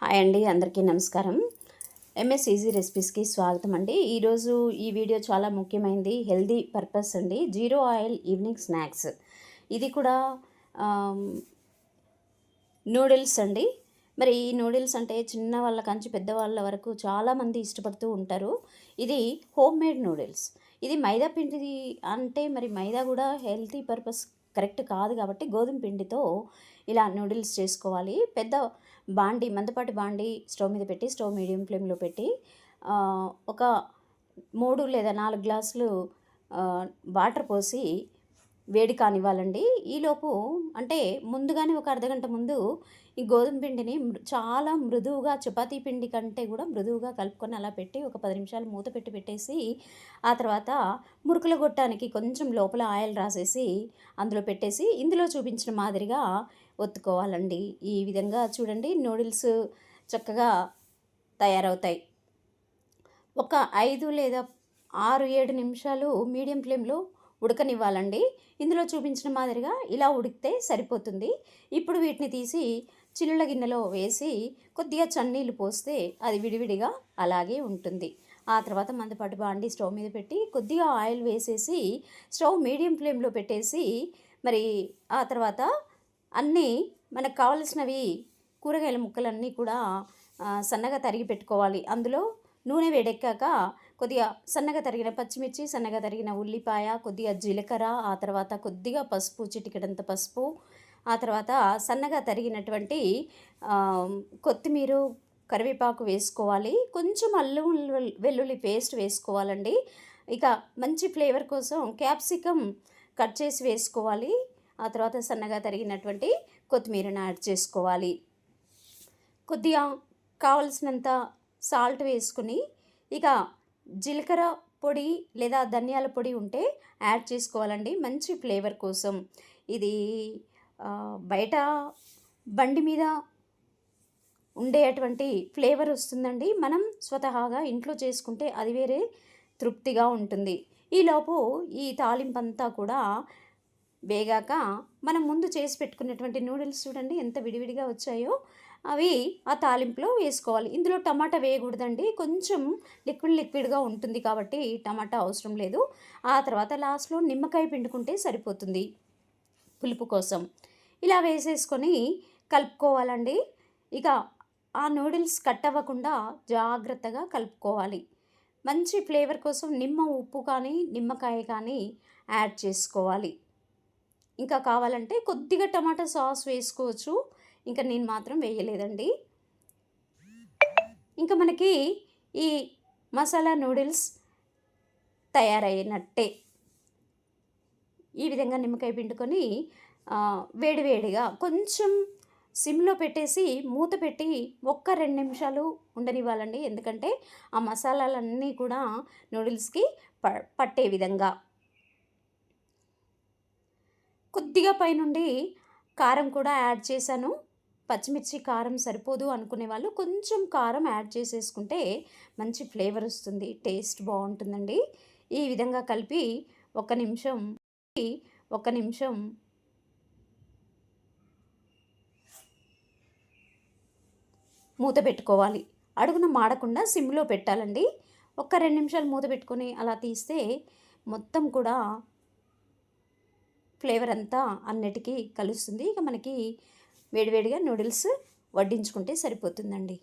Hi అండి, అందరికీ నమస్కారం. ఎంఎస్ ఈజీ రెసిపీస్కి స్వాగతం అండి. ఈరోజు ఈ వీడియో చాలా ముఖ్యమైనది, హెల్దీ పర్పస్ అండి. Zero oil evening snacks. ఇది కూడా నూడిల్స్ అండి. మరి ఈ నూడిల్స్ అంటే చిన్న వాళ్ళ కంచి పెద్దవాళ్ళ వరకు చాలామంది ఇష్టపడుతూ ఉంటారు. ఇది హోమ్ మేడ్ నూడిల్స్. ఇది మైదా పిండిది అంటే మరి మైదా కూడా హెల్తీ పర్పస్ కరెక్ట్ కాదు కాబట్టి గోధుమ పిండితో ఇలా నూడిల్స్ చేసుకోవాలి. పెద్ద బాండీ, మందపాటి బాండీ స్టవ్ మీద పెట్టి, స్టవ్ మీడియం ఫ్లేమ్లో పెట్టి ఒక 3 లేదా 4 గ్లాసులు వాటర్ పోసి వేడి కానివ్వాలండి. ఈలోపు అంటే ముందుగానే ఒక అర్ధగంట ముందు ఈ గోధుమ పిండిని చాలా మృదువుగా, చపాతీ పిండి కంటే కూడా మృదువుగా కలుపుకొని అలా పెట్టి ఒక 10 నిమిషాలు మూత పెట్టేసి, ఆ తర్వాత మురుకుల గొట్టానికి కొంచెం లోపల ఆయిల్ రాసేసి అందులో పెట్టేసి ఇందులో చూపించిన మాదిరిగా ఒత్తుకోవాలండి. ఈ విధంగా చూడండి నూడిల్స్ చక్కగా తయారవుతాయి. ఒక 5 లేదా 6, 7 నిమిషాలు మీడియం ఫ్లేమ్లో ఉడకనివ్వాలండి. ఇందులో చూపించిన మాదిరిగా ఇలా ఉడికితే సరిపోతుంది. ఇప్పుడు వీటిని తీసి చిల్లుల గిన్నెలో వేసి కొద్దిగా చన్నీళ్ళు పోస్తే అది విడివిడిగా అలాగే ఉంటుంది. ఆ తర్వాత మందపాటి బాండి స్టవ్ మీద పెట్టి కొద్దిగా ఆయిల్ వేసేసి స్టవ్ మీడియం ఫ్లేమ్లో పెట్టేసి, మరి ఆ తర్వాత అన్నీ మనకు కావలసినవి కూరగాయల ముక్కలన్నీ కూడా సన్నగా తరిగి పెట్టుకోవాలి. అందులో నూనె వేడెక్కాక కొద్దిగా సన్నగా తరిగిన పచ్చిమిర్చి, సన్నగా తరిగిన ఉల్లిపాయ, కొద్దిగా జీలకర్ర, ఆ తర్వాత కొద్దిగా పసుపు, చిటికెడంత పసుపు, ఆ తర్వాత సన్నగా తరిగినటువంటి కొత్తిమీర, కరివేపాకు వేసుకోవాలి. కొంచెం అల్లం వెల్లుల్లి పేస్ట్ వేసుకోవాలండి. ఇక మంచి ఫ్లేవర్ కోసం క్యాప్సికమ్ కట్ చేసి వేసుకోవాలి. ఆ తర్వాత సన్నగా తరిగినటువంటి కొత్తిమీరను యాడ్ చేసుకోవాలి. కొద్దిగా కావలసినంత సాల్ట్ వేసుకుని, ఇక జీలకర్ర పొడి లేదా ధనియాల పొడి ఉంటే యాడ్ చేసుకోవాలండి మంచి ఫ్లేవర్ కోసం. ఇది బయట బండి మీద ఉండేటువంటి ఫ్లేవర్ వస్తుందండి. మనం స్వతహాగా ఇంట్లో చేసుకుంటే అది వేరే తృప్తిగా ఉంటుంది. ఈలోపు ఈ తాలింపంతా కూడా వేగాక మనం ముందు చేసి పెట్టుకున్నటువంటి నూడిల్స్ చూడండి ఎంత విడివిడిగా వచ్చాయో, అవి ఆ తాలింపులో వేసుకోవాలి. ఇందులో టమాటా వేయకూడదండి, కొంచెం లిక్విడ్గా ఉంటుంది కాబట్టి టమాటా అవసరం లేదు. ఆ తర్వాత లాస్ట్లో నిమ్మకాయ పిండుకుంటే సరిపోతుంది పులుపు కోసం. ఇలా వేసేసుకొని కలుపుకోవాలండి. ఇక ఆ నూడిల్స్ కట్ అవ్వకుండా జాగ్రత్తగా కలుపుకోవాలి. మంచి ఫ్లేవర్ కోసం నిమ్మ ఉప్పు కానీ నిమ్మకాయ కానీ యాడ్ చేసుకోవాలి. ఇంకా కావాలంటే కొద్దిగా టమాటా సాస్ వేసుకోవచ్చు. ఇంకా నేను మాత్రం వేయలేదండి. ఇంకా మనకి ఈ మసాలా నూడిల్స్ తయారైనట్టే. ఈ విధంగా నిమ్మకాయ పిండుకొని వేడివేడిగా కొంచెం సిమ్లో పెట్టేసి మూత పెట్టి ఒక్క 2 నిమిషాలు ఉండనివ్వాలండి. ఎందుకంటే ఆ మసాలాలన్నీ కూడా నూడిల్స్కి పట్టే విధంగా. కొద్దిగా పైనుండి కారం కూడా యాడ్ చేశాను. పచ్చిమిర్చి కారం సరిపోదు అనుకునే వాళ్ళు కొంచెం కారం యాడ్ చేసేసుకుంటే మంచి ఫ్లేవర్ వస్తుంది, టేస్ట్ బాగుంటుందండి. ఈ విధంగా కలిపి ఒక నిమిషం మూత పెట్టుకోవాలి. అడుగున మాడకుండా సిమ్లో పెట్టాలండి. ఒక 2 నిమిషాలు మూత పెట్టుకొని అలా తీస్తే మొత్తం కూడా ఫ్లేవర్ అంతా అన్నిటికీ కలుస్తుంది. ఇక మనకి వేడివేడిగా నూడిల్స్ వడ్డించుకుంటే సరిపోతుందండి.